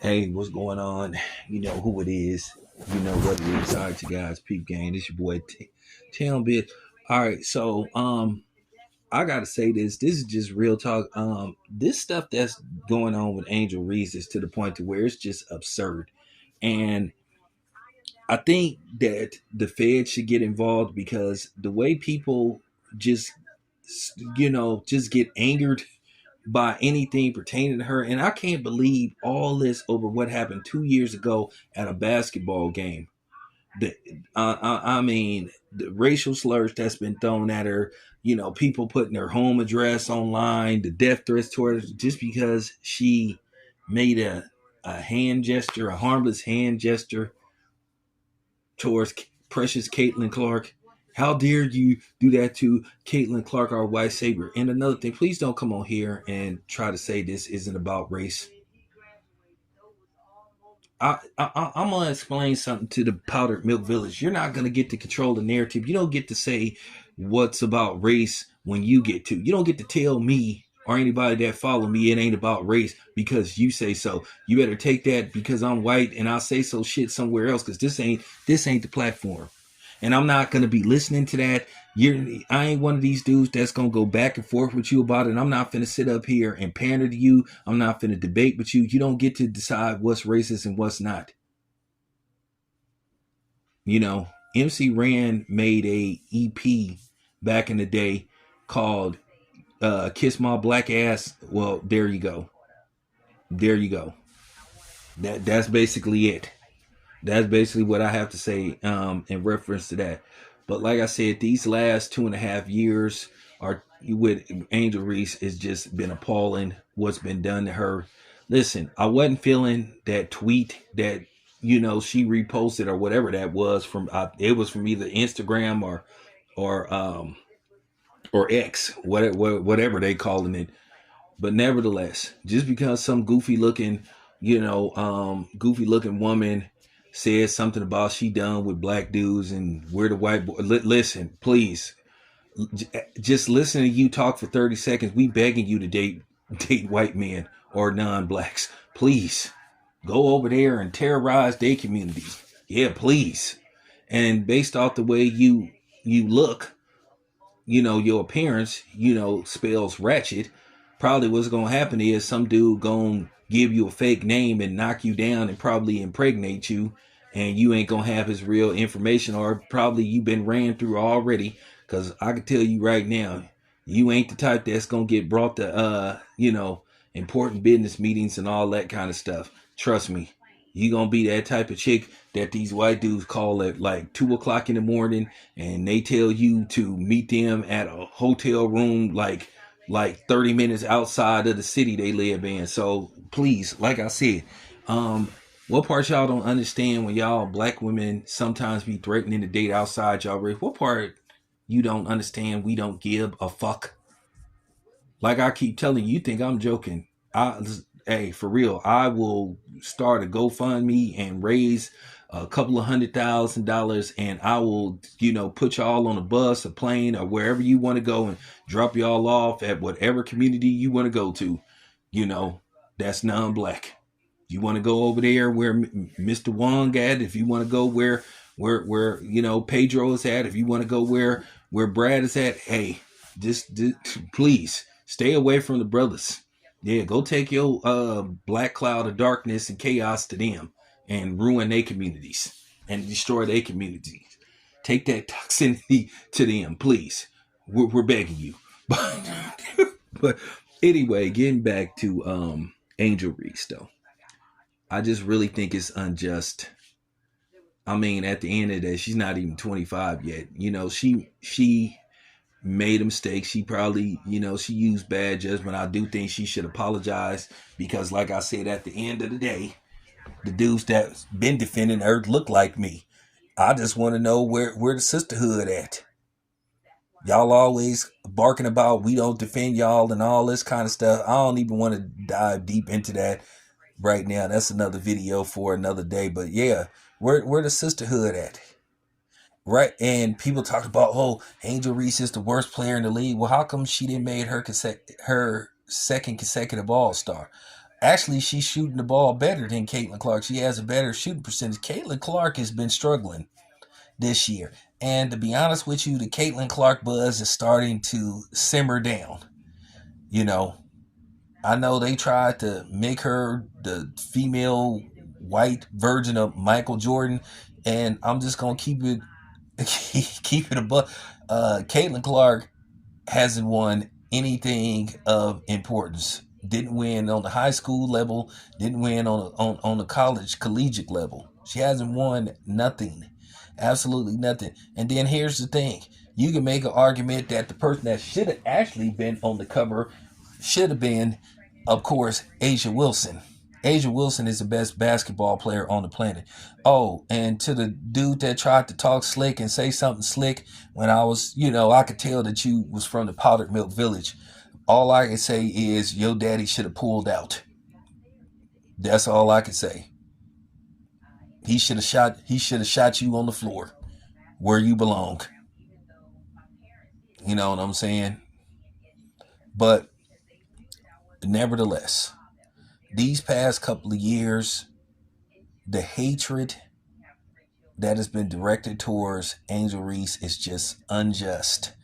Hey, what's going on? You know who it is. You know what it is. All right, you guys, peep gang. This your boy Tim Bit. All right, so I gotta say this. This is just real talk. This stuff that's going on with Angel Reese is to the point to where it's just absurd. And I think that the Fed should get involved because the way people just just get angered by anything pertaining to her. And I can't believe all this over what happened 2 years ago at a basketball game. The, I mean, the racial slurs that's been thrown at her, people putting her home address online, the death threats to her just because she made a hand gesture, a harmless hand gesture towards precious Caitlin Clark. How dare you do that to Caitlin Clark, our white savior? And another thing, please don't come on here and try to say this isn't about race. I'm gonna explain something to the powdered milk village. You're not gonna get to control the narrative. You don't get to say what's about race when you get to. You don't get to tell me or anybody that follow me it ain't about race because you say so. You better take that because I'm white and I'll say so shit somewhere else because this ain't the platform. And I'm not gonna be listening to that. I ain't one of these dudes that's gonna go back and forth with you about it. And I'm not finna sit up here and pander to you. I'm not finna debate with you. You don't get to decide what's racist and what's not. MC Ran made a EP back in the day called Kiss My Black Ass. Well, there you go. There you go. That's basically it. That's basically what I have to say in reference to that. But like I said, these last 2.5 years are with Angel Reese has just been appalling. What's been done to her. Listen, I wasn't feeling that tweet that she reposted or whatever that was from. It was from either Instagram or or X, whatever they calling it. But nevertheless, just because some goofy looking woman said something about she done with black dudes and we're the white boy. Listen, please, just listen to you talk for 30 seconds. We begging you to date white men or non-blacks. Please go over there and terrorize their communities. Yeah, please. And based off the way you look, your appearance, spells ratchet. Probably what's gonna happen is some dude gonna give you a fake name and knock you down and probably impregnate you, and you ain't gonna have his real information, or probably you been ran through already. Cause I can tell you right now, you ain't the type that's gonna get brought to important business meetings and all that kind of stuff. Trust me, you gonna be that type of chick that these white dudes call at like 2 o'clock in the morning, and they tell you to meet them at a hotel room like 30 minutes outside of the city they live in. So please, like I said, what part y'all don't understand when y'all black women sometimes be threatening to date outside y'all race? What part you don't understand? We don't give a fuck. Like I keep telling you, you think I'm joking. Hey, for real, I will start a GoFundMe and raise a couple of $100,000, and I will, put y'all on a bus, a plane, or wherever you want to go, and drop y'all off at whatever community you want to go to. You know, that's non-black. You want to go over there where Mr. Wong at? If you want to go where Pedro is at, if you want to go where Brad is at, hey, just please stay away from the brothers. Yeah, go take your black cloud of darkness and chaos to them and ruin their communities and destroy their communities. Take that toxicity to them, please. We're begging you. But anyway, getting back to Angel Reese though. I just really think it's unjust. I mean, at the end of the day, she's not even 25 yet. She made a mistake. She probably, she used bad judgment. I do think she should apologize because, like I said, at the end of the day, the dudes that's been defending her look like me. I just want to know where the sisterhood at. Y'all always barking about we don't defend y'all and all this kind of stuff. I don't even want to dive deep into that right now. That's another video for another day. But yeah, where the sisterhood at? Right, and people talk about, oh, Angel Reese is the worst player in the league. Well, how come she didn't make her second consecutive All-Star? Actually, she's shooting the ball better than Caitlin Clark. She has a better shooting percentage. Caitlin Clark has been struggling this year. And to be honest with you, the Caitlin Clark buzz is starting to simmer down. You know, I know they tried to make her the female white version of Michael Jordan, and I'm just gonna keep it keep it above. Caitlin Clark hasn't won anything of importance. Didn't win on the high school level. Didn't win on the college collegiate level. She hasn't won nothing, absolutely nothing. And then here's the thing: you can make an argument that the person that should have actually been on the cover should have been, of course, Asia Wilson. Asia Wilson is the best basketball player on the planet. Oh, and to the dude that tried to talk slick and say something slick when I was, I could tell that you was from the powdered milk village. All I can say is your daddy should have pulled out. That's all I can say. He should have shot you on the floor where you belong. You know what I'm saying? But nevertheless, these past couple of years, the hatred that has been directed towards Angel Reese is just unjust,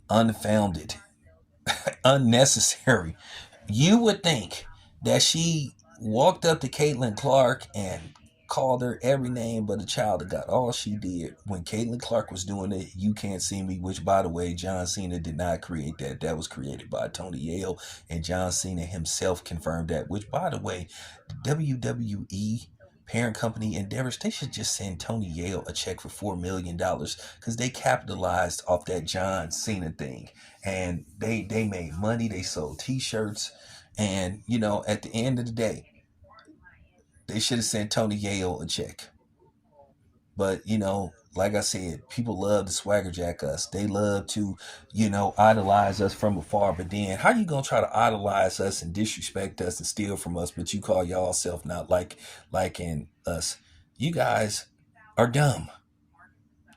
unfounded, unnecessary. You would think that she walked up to Caitlin Clark and called her every name but a child of God. All she did when Caitlin Clark was doing it, You Can't See Me, which, by the way, John Cena did not create that. That was created by Tony Yale, and John Cena himself confirmed that, which, by the way, the WWE parent company Endeavors, they should just send Tony Yale a check for $4 million because they capitalized off that John Cena thing, and they made money. They sold T-shirts, and at the end of the day, they should have sent Tony Yale a check. But like I said, people love to swagger jack us. They love to, idolize us from afar. But then, how you gonna try to idolize us and disrespect us and steal from us? But you call y'all self not liking us. You guys are dumb,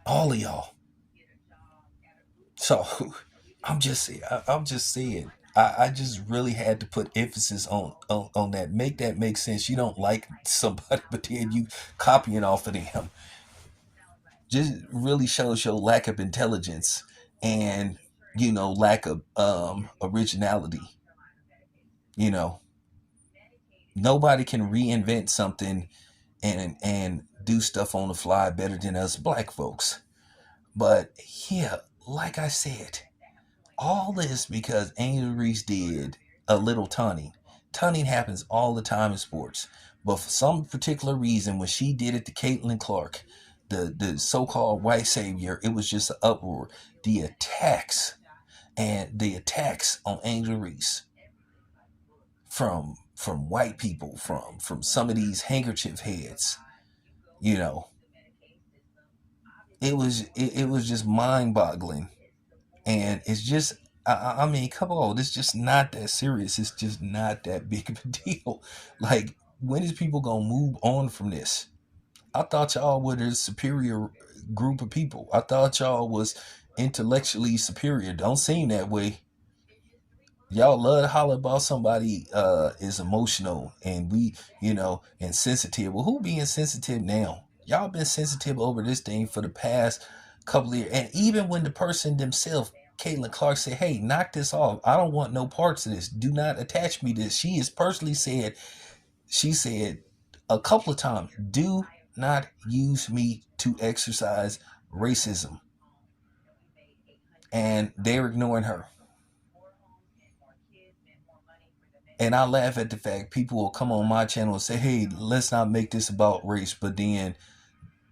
all of y'all. So I'm just saying. I just really had to put emphasis on that. Make that make sense. You don't like somebody, but then you copying off of them. Just really shows your lack of intelligence and lack of originality. You know, nobody can reinvent something and do stuff on the fly better than us black folks. But yeah, like I said, all this because Angel Reese did a little taunting. Taunting happens all the time in sports. But for some particular reason, when she did it to Caitlin Clark, the so-called white savior, it was just an uproar. The attacks on Angel Reese from white people, from some of these handkerchief heads, you know, it was just mind-boggling. And it's just, I mean, come on, it's just not that serious. It's just not that big of a deal. Like, when is people gonna move on from this? I thought y'all were the superior group of people. I thought y'all was intellectually superior. Don't seem that way. Y'all love to holler about somebody is emotional and and sensitive. Well, who being sensitive now? Y'all been sensitive over this thing for the past couple of years. And even when the person themselves, Caitlin Clark, said, hey, knock this off. I don't want no parts of this. Do not attach me to this. She has personally said, she said a couple of times, do not use me to exercise racism. And they're ignoring her. And I laugh at the fact people will come on my channel and say, hey, let's not make this about race, but then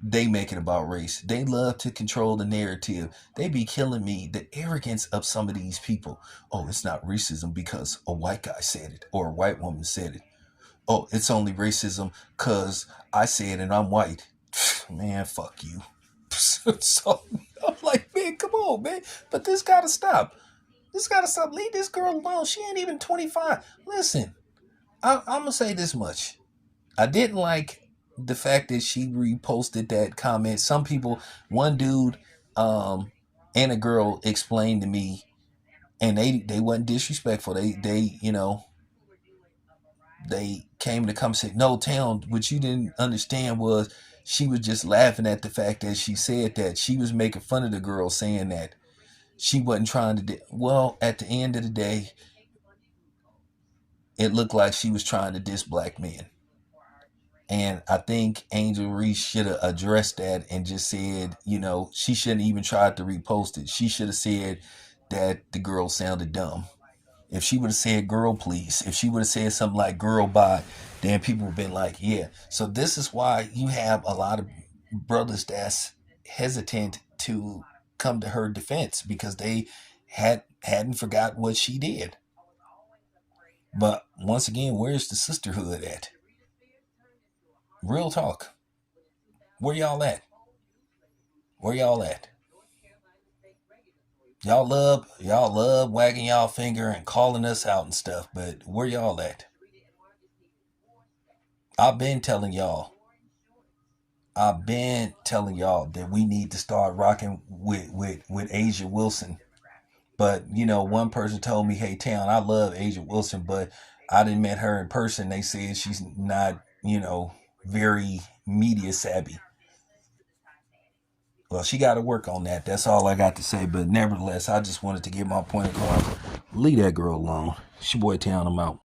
they make it about race. They love to control the narrative. They be killing me. The arrogance of some of these people. Oh, it's not racism because a white guy said it or a white woman said it. Oh, it's only racism because I said it and I'm white. Man, fuck you. So I'm like, man, come on, man. But this gotta stop. This gotta stop. Leave this girl alone. She ain't even 25. Listen, I'm gonna say this much. I didn't like the fact that she reposted that comment. Some people, one dude, and a girl explained to me, and they wasn't disrespectful. They they came to come say, no, Town, what you didn't understand was she was just laughing at the fact that she said that. She was making fun of the girl saying that she wasn't trying to well, at the end of the day, it looked like she was trying to diss black men. And I think Angel Reese should have addressed that and just said, she shouldn't even try to repost it. She should have said that the girl sounded dumb. If she would have said girl please, if she would have said something like girl bye, then people would have been like, yeah. So this is why you have a lot of brothers that's hesitant to come to her defense, because they hadn't forgot what she did. But once again, where's the sisterhood at? Real talk. Where y'all at? Where y'all at? Y'all love wagging y'all finger and calling us out and stuff, but where y'all at? I've been telling y'all. I've been telling y'all that we need to start rocking with Asia Wilson. But one person told me, "Hey, Town, I love Asia Wilson, but I didn't met her in person. They said she's not, very media savvy." Well, she got to work on that. That's all I got to say. But nevertheless, I just wanted to get my point across. Leave that girl alone. It's your boy Town. I'm out.